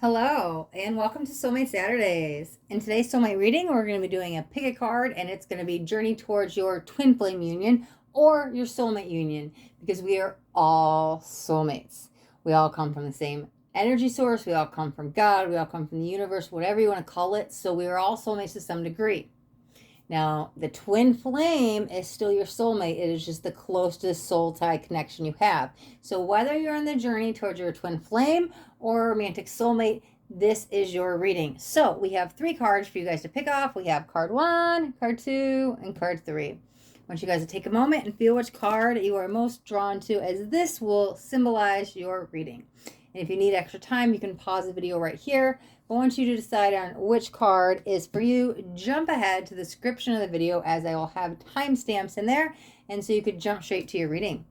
Hello, and welcome to Soulmate Saturdays. In today's Soulmate reading, we're going to be doing a pick a card, and it's going to be Journey Towards Your Twin Flame Union or your Soulmate Union, because we are all soulmates. We all come from the same energy source, we all come from God, we all come from the universe, whatever you want to call it. So we are all soulmates to some degree. Now, the twin flame is still your soulmate. It is just the closest soul tie connection you have. So, whether you're on the journey towards your twin flame or romantic soulmate, this is your reading. So, we have three cards for you guys to pick off. We have card one, card two, and card three. I want you guys to take a moment and feel which card you are most drawn to, as this will symbolize your reading. And if you need extra time, you can pause the video right here. I want you to decide on which card is for you. Jump ahead to the description of the video, as I will have timestamps in there, and so you could jump straight to your reading.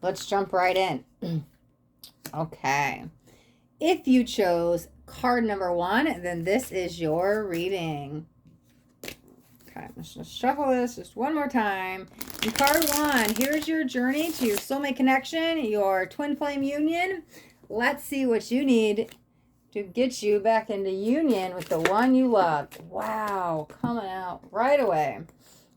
Let's jump right in. Okay. If you chose card number one, then this is your reading. Okay, let's just shuffle this just one more time. And card one, here's your journey to your soulmate connection, your twin flame union. Let's see what you need to get you back into union with the one you love. Wow, coming out right away.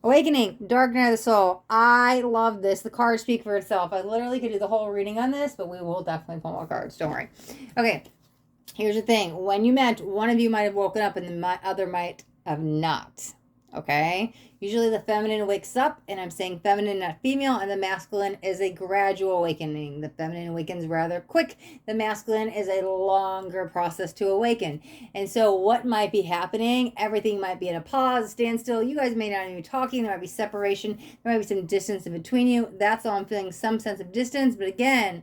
Awakening, dark night of the soul. I love this. The cards speak for itself. I literally could do the whole reading on this, but we will definitely pull more cards. Don't worry. Okay, here's the thing. When you met, one of you might have woken up and the other might have not. Okay? Usually the feminine wakes up, and I'm saying feminine, not female, and the masculine is a gradual awakening. The feminine awakens rather quick. The masculine is a longer process to awaken. And so what might be happening? Everything might be in a pause, standstill. You guys may not even be talking. There might be separation. There might be some distance in between you. That's all I'm feeling, some sense of distance. But again,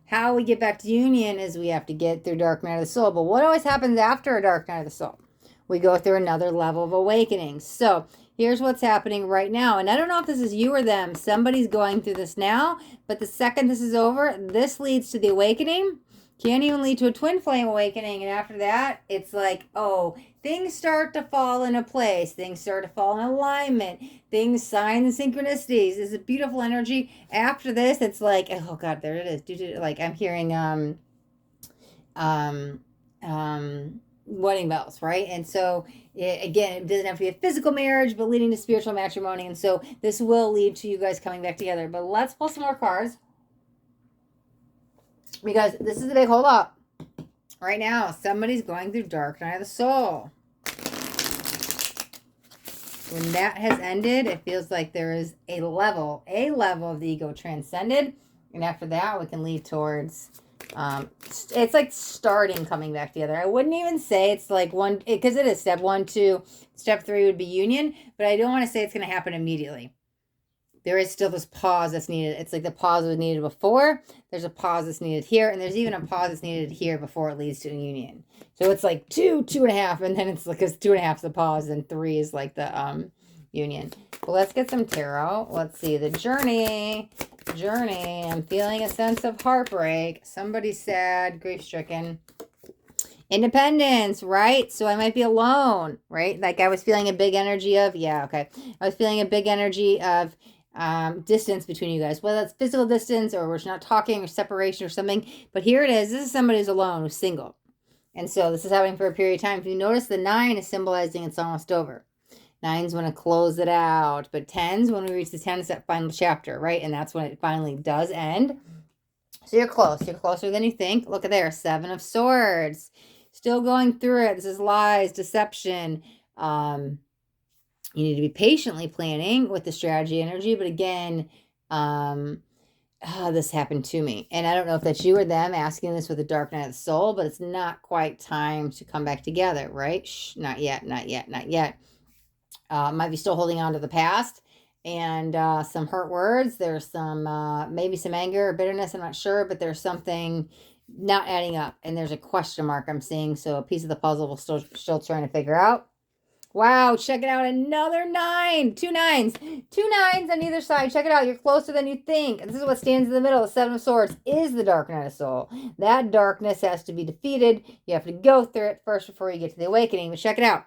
how we get back to union is we have to get through dark night of the soul. But what always happens after a dark night of the soul? We go through another level of awakening. So here's what's happening right now. And I don't know if this is you or them. Somebody's going through this now. But the second this is over, this leads to the awakening. Can even lead to a twin flame awakening. And after that, it's like, oh, things start to fall into place. Things start to fall in alignment. Things, signs, and synchronicities. It's a beautiful energy. After this, it's like, oh God, there it is. Like I'm hearing wedding bells, right? And so again, it doesn't have to be a physical marriage, but leading to spiritual matrimony. And so this will lead to you guys coming back together. But let's pull some more cards, because this is the big hold up right now. Somebody's going through dark night of the soul. When that has ended, it feels like there is a level of the ego transcended. And after that, we can lead towards it's like starting coming back together. I wouldn't even say it's like one, because it is step 1, 2, step 3 would be union, but I don't want to say it's going to happen immediately. There is still this pause that's needed. It's like the pause was needed before. There's a pause that's needed here, and there's even a pause that's needed here before it leads to a union. So it's like 2, 2.5, and then it's like, because 2.5 is the pause, and 3 is like the union. Well, let's get some tarot. Let's see the journey. I'm feeling a sense of heartbreak. Somebody's sad, grief-stricken. Independence, right? So I might be alone, right? Like I was feeling a big energy of, I was feeling a big energy of distance between you guys, whether it's physical distance or we're not talking or separation or something. But here it is. This is somebody who's alone, who's single. And so this is happening for a period of time. If you notice, the 9 is symbolizing it's almost over. 9's when to close it out, but 10's when we reach the 10th, that final chapter, right? And that's when it finally does end. So you're close. You're closer than you think. Look at there, 7 of Swords. Still going through it. This is lies, deception. You need to be patiently planning with the strategy energy, but again, this happened to me. And I don't know if that's you or them asking this with the dark night of the soul, but it's not quite time to come back together, right? Not yet. Might be still holding on to the past and some hurt words. There's some maybe some anger or bitterness. I'm not sure, but there's something not adding up, and there's a question mark I'm seeing. So a piece of the puzzle we're still trying to figure out. Wow, check it out. Another 9. 2 9s. 2 9s on either side. Check it out. You're closer than you think. This is what stands in the middle. The 7 of Swords is the dark night of soul. That darkness has to be defeated. You have to go through it first before you get to the awakening. But check it out.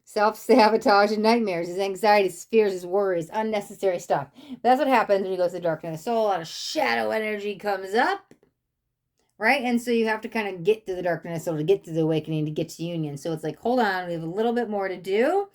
Self-sabotage and nightmares, his anxieties, his fears, his worries, unnecessary stuff. That's what happens when you go to the dark night of the soul. A lot of shadow energy comes up. right? And so you have to kind of get to the darkness or to get to the awakening to get to union. So it's like, hold on, we have a little bit more to do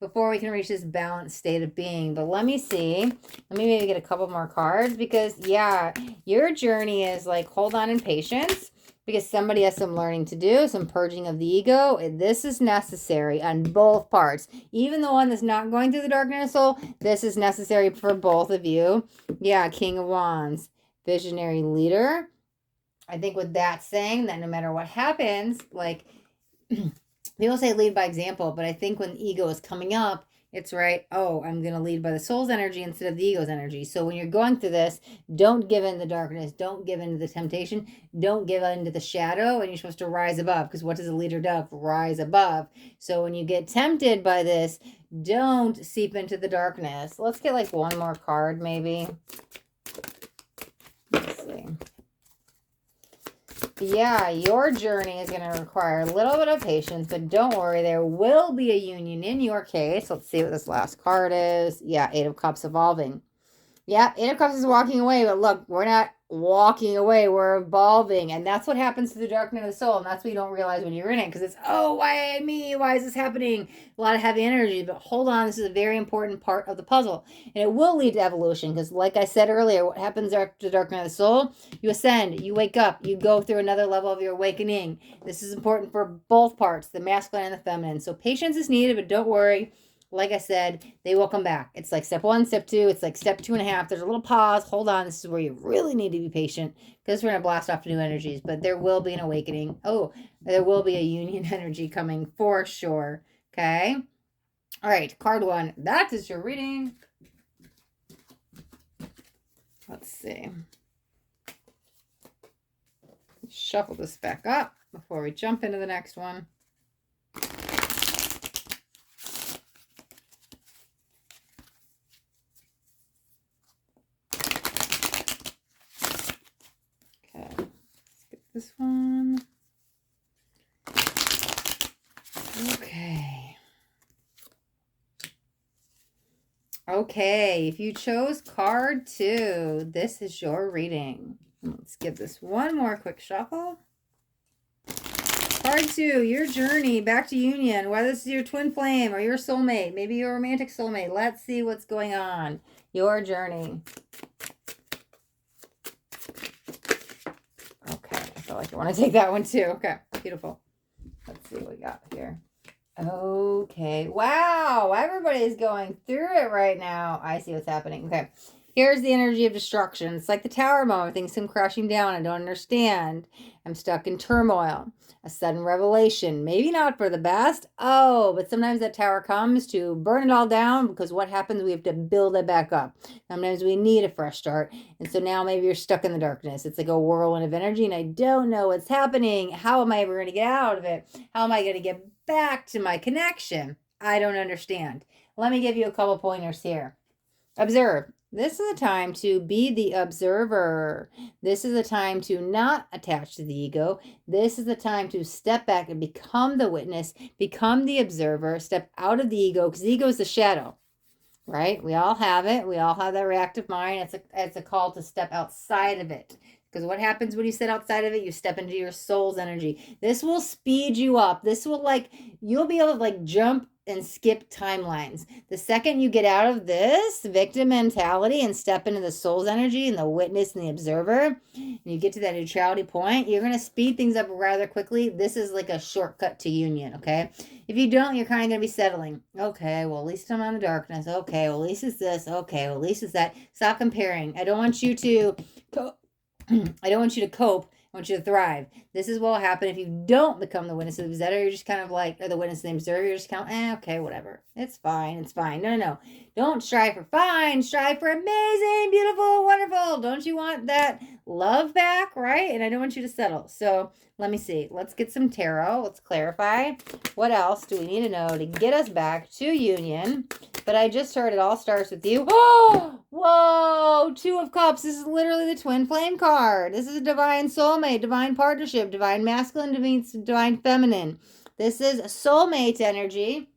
before we can reach this balanced state of being. But let me see. Let me maybe get a couple more cards because, yeah, your journey is like, hold on in patience because somebody has some learning to do, some purging of the ego. This is necessary on both parts. Even the one that's not going through the dark night of soul, this is necessary for both of you. Yeah, King of Wands, visionary leader. I think with that saying that no matter what happens, like people say lead by example, but I think when the ego is coming up, it's right. Oh, I'm going to lead by the soul's energy instead of the ego's energy. So when you're going through this, don't give in the darkness. Don't give in to the temptation. Don't give in to the shadow. And you're supposed to rise above because what does a leader do? Rise above. So when you get tempted by this, don't seep into the darkness. Let's get like one more card maybe. Let's see. Yeah, your journey is going to require a little bit of patience, but don't worry, there will be a union in your case. Let's see what this last card is. Yeah, Eight of Cups evolving. Yeah, Eight of Cups is walking away, but look, we're not walking away, we're evolving. And that's what happens to the dark night of the soul. And that's what you don't realize when you're in it because it's, oh, why me? Why is this happening? A lot of heavy energy. But hold on, this is a very important part of the puzzle. And it will lead to evolution because, like I said earlier, what happens after the dark night of the soul? You ascend, you wake up, you go through another level of your awakening. This is important for both parts, the masculine and the feminine. So patience is needed, but don't worry. Like I said, they will come back. It's like step 1, step 2. It's like step 2.5. There's a little pause. Hold on. This is where you really need to be patient because we're going to blast off to new energies. But there will be an awakening. Oh, there will be a union energy coming for sure. Okay. All right. Card 1. That is your reading. Let's see. Shuffle this back up before we jump into the next one. This one. Okay. Okay, if you chose card 2, this is your reading. Let's give this one more quick shuffle. Card 2, your journey back to union, whether this is your twin flame or your soulmate, maybe your romantic soulmate. Let's see what's going on. Your journey. Like I want to take that one too. Okay, beautiful. Let's see what we got here. Okay, wow, everybody's going through it right now. I see what's happening. Okay, here's the energy of destruction. It's like the tower moment. Things come crashing down. I don't understand. I'm stuck in turmoil. A sudden revelation. Maybe not for the best. Oh, but sometimes that tower comes to burn it all down because what happens? We have to build it back up. Sometimes we need a fresh start. And so now maybe you're stuck in the darkness. It's like a whirlwind of energy and I don't know what's happening. How am I ever going to get out of it? How am I going to get back to my connection? I don't understand. Let me give you a couple pointers here. Observe. This is a time to be the observer. This is a time to not attach to the ego. This is the time to step back and become the witness, become the observer, step out of the ego, because the ego is the shadow, right? We all have it. We all have that reactive mind. It's a call to step outside of it. Because what happens when you sit outside of it? You step into your soul's energy. This will speed you up. This will you'll be able to jump and skip timelines. The second you get out of this victim mentality and step into the soul's energy and the witness and the observer, and you get to that neutrality point, you're going to speed things up rather quickly. This is like a shortcut to union, okay? If you don't, you're kind of going to be settling. Okay, well, at least I'm on the darkness. Okay, well, at least it's this. Okay, well, at least it's that. Stop comparing. I don't want you to cope. I want you to thrive. This is what will happen if you don't become the witness of the observer. You're just kind of or the witness of the observer. You're just kind of, okay, whatever. It's fine. It's fine. No. Don't strive for fine. Strive for amazing, beautiful, wonderful. Don't you want that love back, right? And I don't want you to settle. So let me see. Let's get some tarot. Let's clarify. What else do we need to know to get us back to union? But I just heard it all starts with you. Oh, whoa, 2 of Cups. This is literally the twin flame card. This is a divine soulmate, divine partnership, divine masculine, divine feminine. This is soulmate energy.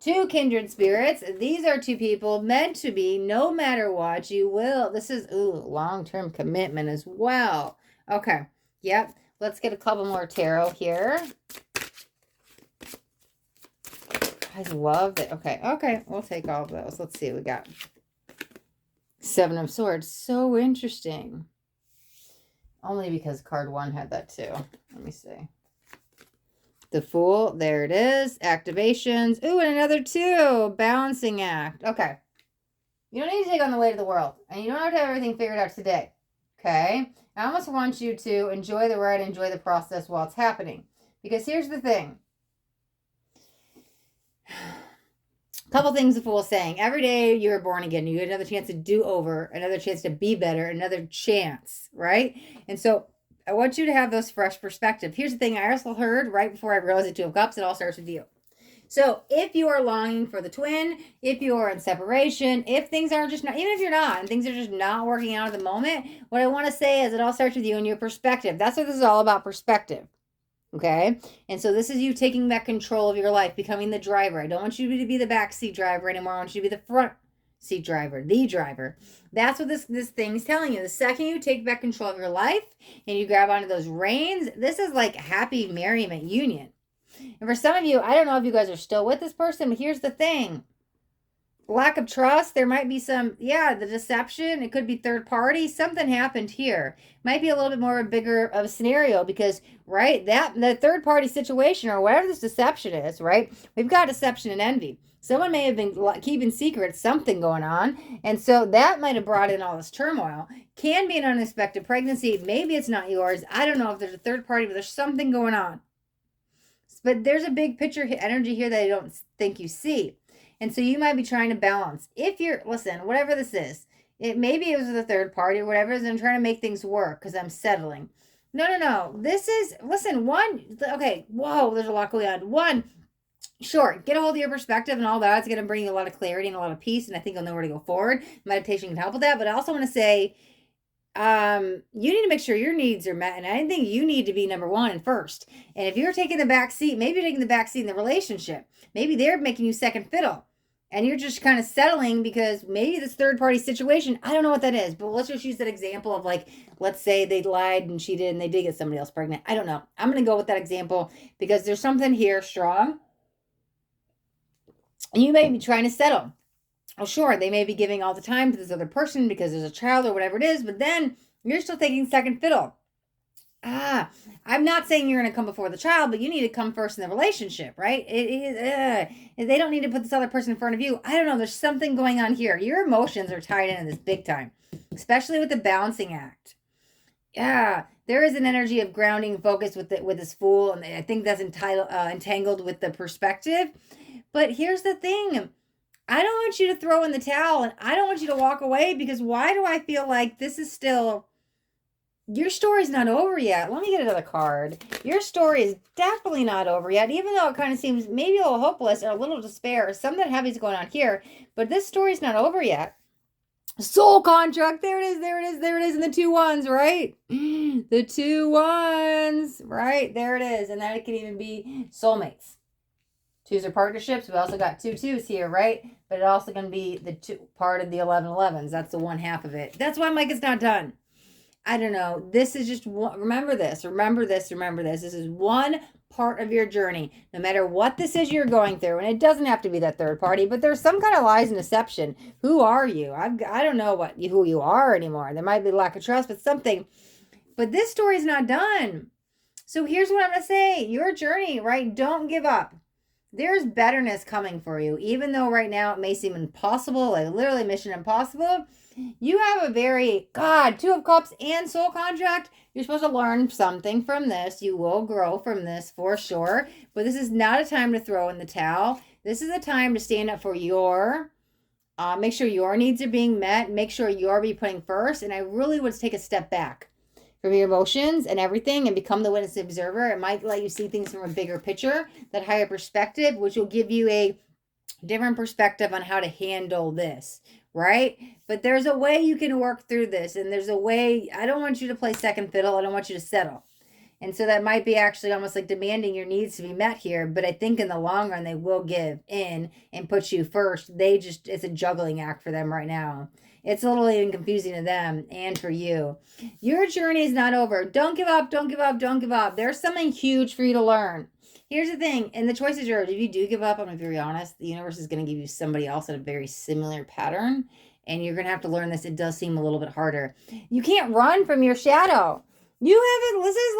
2 kindred spirits. These are 2 people meant to be no matter what. You will. This is long-term commitment as well. Okay. Yep. Let's get a couple more tarot here. I love it. Okay. Okay. We'll take all of those. Let's see what we got. Seven of Swords. So interesting. Only because card 1 had that too. Let me see. The Fool. There it is. Activations. Ooh, and another 2. Balancing act. Okay. You don't need to take on the weight of the world. And you don't have to have everything figured out today. Okay? I almost want you to enjoy the ride, enjoy the process while it's happening. Because here's the thing. A couple things the Fool's saying. Every day you were born again. You get another chance to do over, another chance to be better, another chance, right? And so I want you to have those fresh perspective. Here's the thing I also heard right before I realized the 2 of Cups. It all starts with you. So if you are longing for the twin, if you are in separation, if things aren't just not, even if you're not, and things are just not working out at the moment, what I want to say is it all starts with you and your perspective. That's what this is all about, perspective. Okay? And so this is you taking back control of your life, becoming the driver. I don't want you to be the backseat driver anymore. I want you to be the front seat driver, the driver. That's what this thing's telling you. The second you take back control of your life and you grab onto those reins, this is like happy merriment union. And for some of you, I don't know if you guys are still with this person, but here's the thing. Lack of trust. There might be some, the deception. It could be third party. Something happened here. Might be a little bit more of a bigger of a scenario because, right, the third party situation or whatever this deception is, right? We've got deception and envy. Someone may have been keeping secret something going on. And so that might have brought in all this turmoil. Can be an unexpected pregnancy. Maybe it's not yours. I don't know if there's a third party, but there's something going on. But there's a big picture energy here that I don't think you see. And so you might be trying to balance. If you're, listen, whatever this is, maybe it was with a third party or whatever it is, I'm trying to make things work because I'm settling. No. This is, listen, okay, whoa, there's a lot going on. 1, sure, get a hold of your perspective and all that. It's going to bring you a lot of clarity and a lot of peace. And I think you'll know where to go forward. Meditation can help with that. But I also want to say, you need to make sure your needs are met, and I think you need to be number 1 and first. And if you're taking the back seat, maybe you're taking the back seat in the relationship. Maybe they're making you second fiddle, and you're just kind of settling because maybe this third party situation, I don't know what that is, but let's just use that example of like, let's say they lied and cheated and they did get somebody else pregnant. I don't know. I'm going to go with that example because there's something here strong. And you may be trying to settle. Oh, sure, they may be giving all the time to this other person because there's a child or whatever it is, but then you're still taking second fiddle. I'm not saying you're going to come before the child, but you need to come first in the relationship, right? They don't need to put this other person in front of you. I don't know. There's something going on here. Your emotions are tied into this big time, especially with the balancing act. Yeah, there is an energy of grounding focus with this Fool, and I think that's entangled with the perspective. But here's the thing. I don't want you to throw in the towel and I don't want you to walk away because why do I feel like this is still, your story's not over yet. Let me get another card. Your story is definitely not over yet, even though it kind of seems maybe a little hopeless or a little despair or something heavy's going on here, but this story's not over yet. Soul contract. There it is. And the 2 1s, right? The 2 1s, right? There it is. And that could even be soulmates. 2s are partnerships. We also got 2 2s here, right? But it's also going to be the part of the 11 11s. That's the 1/2 of it. That's why Mike is not done. I don't know. This is just one. Remember this. This is one part of your journey. No matter what this is you're going through, and it doesn't have to be that third party, but there's some kind of lies and deception. Who are you? I don't know who you are anymore. There might be lack of trust, but something. But this story's not done. So here's what I'm going to say. Your journey, right? Don't give up. There's betterness coming for you, even though right now it may seem impossible, like literally mission impossible. You have a 2 of Cups and soul contract. You're supposed to learn something from this. You will grow from this for sure. But this is not a time to throw in the towel. This is a time to stand up for make sure your needs are being met. Make sure you're being putting first. And I really would take a step back from your emotions and everything and become the witness observer. It might let you see things from a bigger picture, that higher perspective, which will give you a different perspective on how to handle this, right? But there's a way you can work through this, and there's a way. I don't want you to play second fiddle. I don't want you to settle. And so that might be actually almost like demanding your needs to be met here. But I think in the long run, they will give in and put you first. It's a juggling act for them right now. It's a little even confusing to them and for you. Your journey is not over. Don't give up, don't give up, don't give up. There's something huge for you to learn. Here's the thing, and the choice is yours. If you do give up, I'm going to be very honest, the universe is going to give you somebody else in a very similar pattern, and you're going to have to learn this. It does seem a little bit harder. You can't run from your shadow. You haven't, this is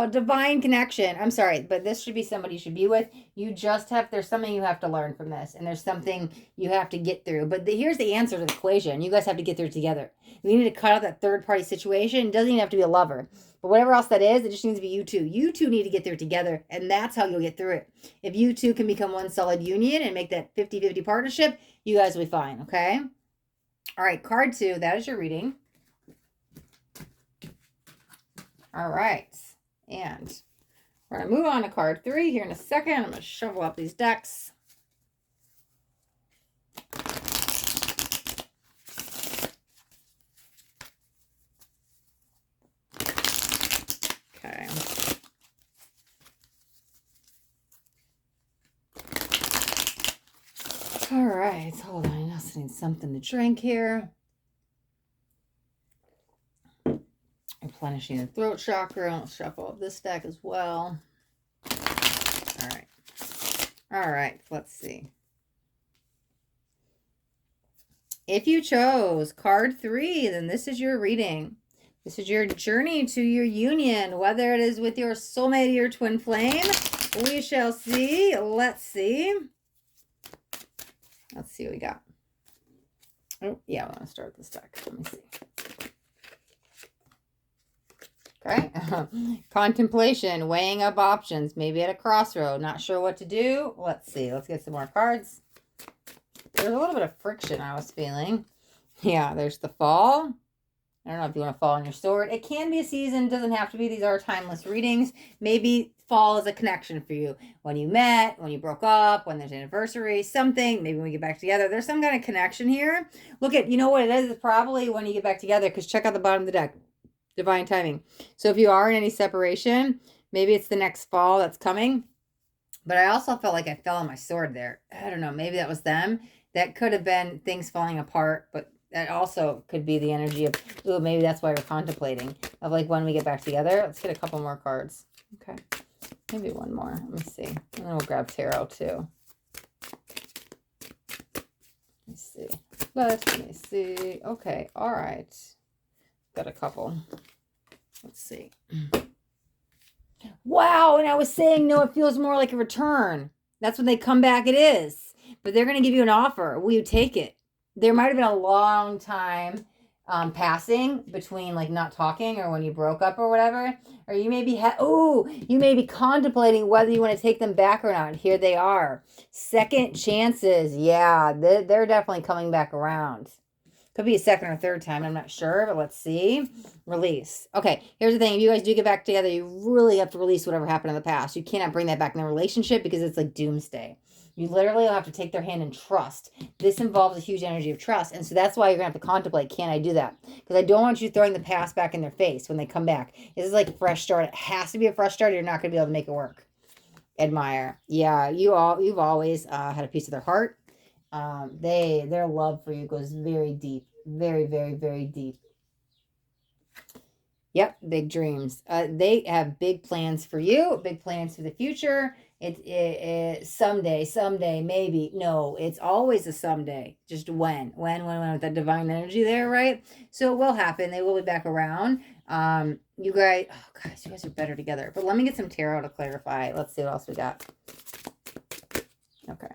like divine connection. I'm sorry, but this should be somebody you should be with. You just have, there's something you have to learn from this, and there's something you have to get through. But here's the answer to the equation. You guys have to get through it together. You need to cut out that third-party situation. It doesn't even have to be a lover. But whatever else that is, it just needs to be you two. You two need to get through it together, and that's how you'll get through it. If you two can become one solid union and make that 50-50 partnership, you guys will be fine, okay? All right, card 2, that is your reading. All right, and we're going to move on to card 3 here in a second. I'm going to shuffle up these decks. Okay. All right, hold on. I just need something to drink here. Replenishing the throat chakra. I'll shuffle up this deck as well. All right. All right, let's see. If you chose card 3, then this is your reading. This is your journey to your union, whether it is with your soulmate or your twin flame. We shall see. Let's see. Let's see what we got. Oh, yeah, I want to start this deck. Let me see. Okay. Contemplation, weighing up options, maybe at a crossroad, not sure what to do. Let's see. Let's get some more cards. There's a little bit of friction I was feeling. Yeah, there's the fall. I don't know if you want to fall on your sword. It can be a season. It doesn't have to be. These are timeless readings. Maybe fall is a connection for you. When you met, when you broke up, when there's an anniversary, something. Maybe when we get back together. There's some kind of connection here. Look at, you know what it is? It's probably when you get back together, because check out the bottom of the deck. Divine timing. So if you are in any separation, maybe it's the next fall that's coming. But I also felt like I fell on my sword there. I don't know. Maybe that was them. That could have been things falling apart, but that also could be the energy of, ooh, maybe that's why we're contemplating. Of like when we get back together. Let's get a couple more cards. Okay. Maybe one more. Let me see. And then we'll grab tarot too. Let's see. Let me see. Okay. All right. Got a couple. Let's see. Wow. And I was saying, no, it feels more like a return. That's when they come back. It is. But they're going to give you an offer. Will you take it? There might have been a long time passing between like not talking or when you broke up or whatever. Or you may be, you may be contemplating whether you want to take them back or not. Here they are. Second chances. Yeah, they're definitely coming back around. Could be a second or third time. I'm not sure, but let's see. Release. Okay, here's the thing. If you guys do get back together, you really have to release whatever happened in the past. You cannot bring that back in the relationship because it's like doomsday. You literally have to take their hand and trust. This involves a huge energy of trust. And so that's why you're going to have to contemplate, can I do that? Because I don't want you throwing the past back in their face when they come back. This is like a fresh start. It has to be a fresh start. You're not going to be able to make it work. Admire. Yeah, you've always had a piece of their heart. Their love for you goes very deep. Very, very, very deep. Yep, big dreams. They have big plans for you, big plans for the future. It someday, maybe. No, it's always a someday. Just when with that divine energy there, right? So it will happen. They will be back around. You guys, oh guys, you guys are better together. But let me get some tarot to clarify. Let's see what else we got. Okay.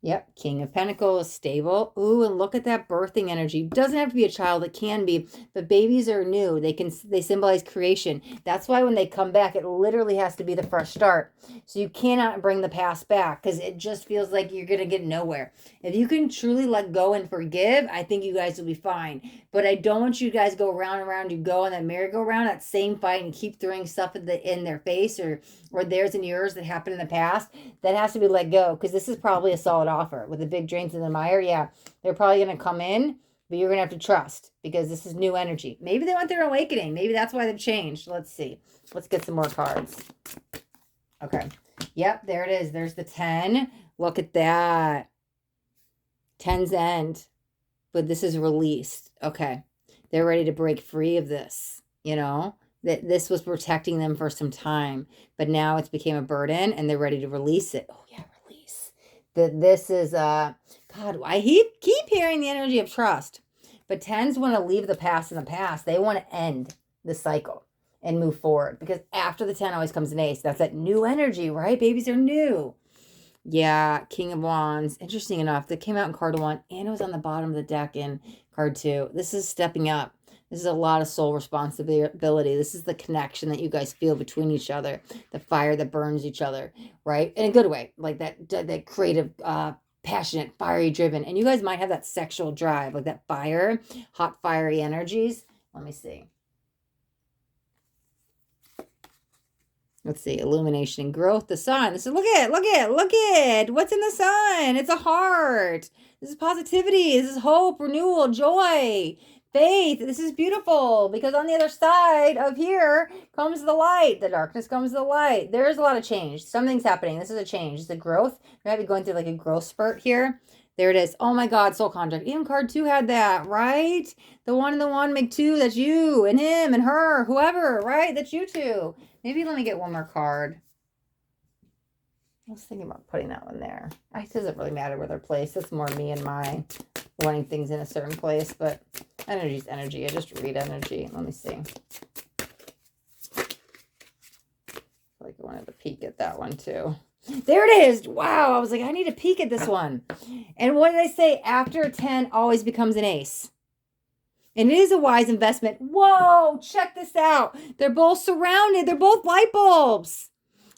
Yep, King of Pentacles, stable. Ooh, and look at that birthing energy. Doesn't have to be a child, it can be, but babies are new. They symbolize creation. That's why when they come back, it literally has to be the fresh start. So you cannot bring the past back because it just feels like you're going to get nowhere. If you can truly let go and forgive, I think you guys will be fine. But I don't want you guys go round and round. You go on that merry-go-round, that same fight, and keep throwing stuff in their face or theirs and yours that happened in the past. That has to be let go because this is probably a solid offer. With the big drains in the mire, yeah, they're probably going to come in, but you're going to have to trust because this is new energy. Maybe they want their awakening. Maybe that's why they've changed. Let's see. Let's get some more cards. Okay. Yep, there it is. There's the 10. Look at that. Tens end, but this is released. Okay. They're ready to break free of this, that this was protecting them for some time, but now it's became a burden and they're ready to release it. Oh yeah, release. That this is God, I keep hearing the energy of trust. But tens want to leave the past in the past. They want to end the cycle and move forward, because after the 10 always comes an ace. That's that new energy, right? Babies are new. Yeah, King of Wands. Interesting enough, that came out in card 1 and it was on the bottom of the deck in card 2. This is stepping up. This is a lot of soul responsibility. This is the connection that you guys feel between each other, the fire that burns each other, right? In a good way, like that creative, passionate, fiery driven. And you guys might have that sexual drive, like that fire, hot, fiery energies. Let me see. Let's see, illumination and growth, the sun. This is, look at, what's in the sun. It's a heart. This is positivity. This is hope, renewal, joy, faith. This is beautiful, because on the other side of here comes the light. The darkness comes the light. There's a lot of change. Something's happening. This is a change. It's a growth. You might be going through like a growth spurt here. There it is. Oh my God, soul contract. Even card 2 had that, right? The one and the one make 2. That's you and him and her, whoever, right? That's you two. Maybe let me get one more card. I was thinking about putting that one there. It doesn't really matter where they're placed. It's more me and my wanting things in a certain place, but energy's energy. I just read energy. Let me see. I feel like I wanted to peek at that one too. There it is. Wow. I was like, I need to peek at this one. And what did I say? After a 10 always becomes an ace. And it is a wise investment. Whoa, check this out. They're both surrounded. They're both light bulbs.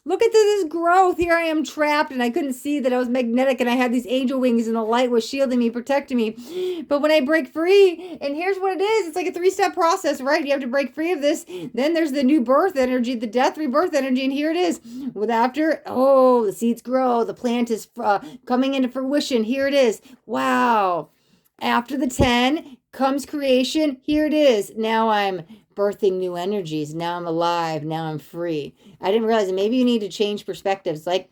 Look at this growth. Here I am trapped, and I couldn't see that I was magnetic, and I had these angel wings, and the light was shielding me, protecting me. But when I break free, and here's what it is. It's like a 3-step process, right? You have to break free of this. Then there's the new birth energy, the death, rebirth energy, and here it is. The seeds grow. The plant is coming into fruition. Here it is. Wow. After the 10 comes creation. Here it is. Now I'm birthing new energies. Now I'm alive. Now I'm free. I didn't realize it. Maybe you need to change perspectives. Like,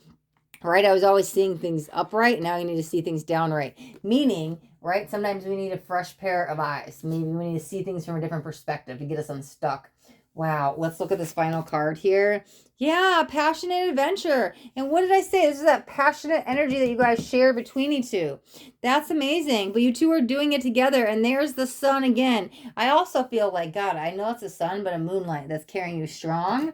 right, I was always seeing things upright. Now you need to see things downright. Meaning, right, sometimes we need a fresh pair of eyes. Maybe we need to see things from a different perspective to get us unstuck. Wow, let's look at this final card here. Yeah, passionate adventure. And what did I say? This is that passionate energy that you guys share between you two. That's amazing. But you two are doing it together. And there's the sun again. I also feel like, God, I know it's the sun, but a moonlight that's carrying you strong.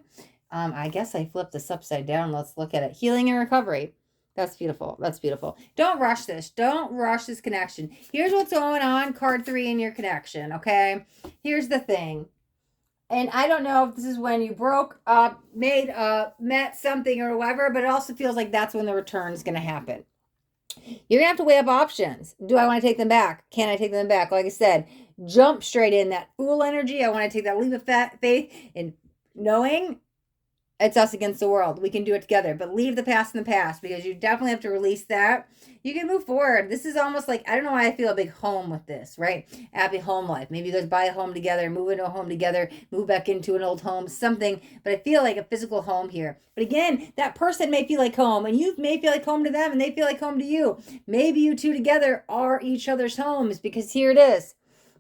I guess I flipped this upside down. Let's look at it. Healing and recovery. That's beautiful. That's beautiful. Don't rush this. Don't rush this connection. Here's what's going on. Card 3 in your connection, okay? Here's the thing. And I don't know if this is when you broke up, met something or whatever, but it also feels like that's when the return is going to happen. You're going to have to weigh up options. Do I want to take them back? Can I take them back? Like I said, jump straight in that fool energy. I want to take that leap of faith in knowing it's us against the world. We can do it together, but leave the past in the past, because you definitely have to release that. You can move forward. This is almost like, I don't know why I feel a big home with this, right? Happy home life. Maybe you guys buy a home together, move into a home together, move back into an old home, something, but I feel like a physical home here. But again, that person may feel like home, and you may feel like home to them, and they feel like home to you. Maybe you two together are each other's homes, because here it is.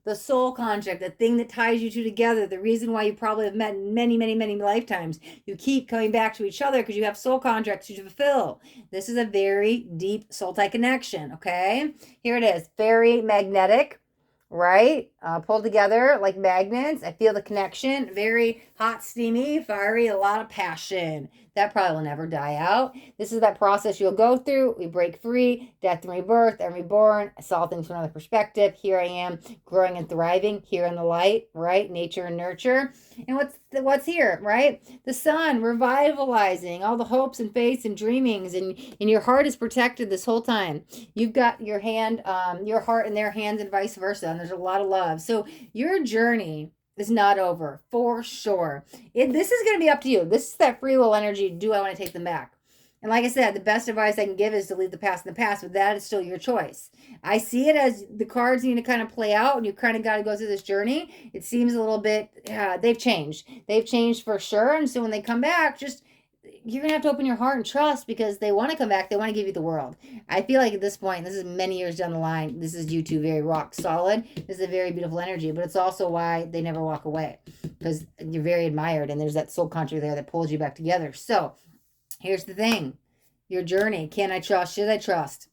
The soul contract, the thing that ties you two together, the reason why you probably have met in many, many, many lifetimes. You keep coming back to each other because you have soul contracts to fulfill. This is a very deep soul tie connection, okay? Here it is. Very magnetic, right? Pulled together like magnets. I feel the connection. Very hot, steamy, fiery, a lot of passion. That probably will never die out. This is that process you'll go through. We break free, death and rebirth, and reborn. I saw things from another perspective. Here I am, growing and thriving here in the light, right? Nature and nurture. And what's here, right? The sun revitalizing all the hopes and faiths and dreamings, and your heart is protected this whole time. You've got your hand, your heart in their hands, and vice versa. And there's a lot of love. So your journey is not over, for sure. This is going to be up to you. This is that free will energy. Do I want to take them back? And like I said, the best advice I can give is to leave the past in the past, but that is still your choice. I see it as the cards need to kind of play out, and you kind of got to go through this journey. It seems a little bit, they've changed. They've changed for sure. And so when they come back, just you're going to have to open your heart and trust because they want to come back. They want to give you the world. I feel like at this point, this is many years down the line, this is you two very rock solid. This is a very beautiful energy, but it's also why they never walk away because you're very admired and there's that soul contract there that pulls you back together. So here's the thing. Your journey. Can I trust? Should I trust?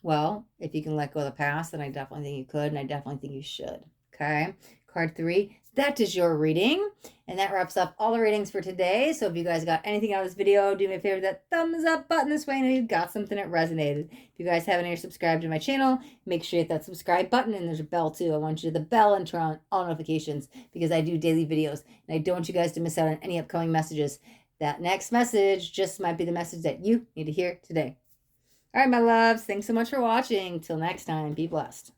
Well, if you can let go of the past, then I definitely think you could, and I definitely think you should. Okay. Card 3. That is your reading. And that wraps up all the readings for today. So if you guys got anything out of this video, do me a favor, that thumbs up button this way. I know you got something that resonated. If you guys haven't already subscribed to my channel, make sure you hit that subscribe button. And there's a bell too. I want you to hit the bell and turn on all notifications because I do daily videos. And I don't want you guys to miss out on any upcoming messages. That next message just might be the message that you need to hear today. All right, my loves. Thanks so much for watching. Till next time, be blessed.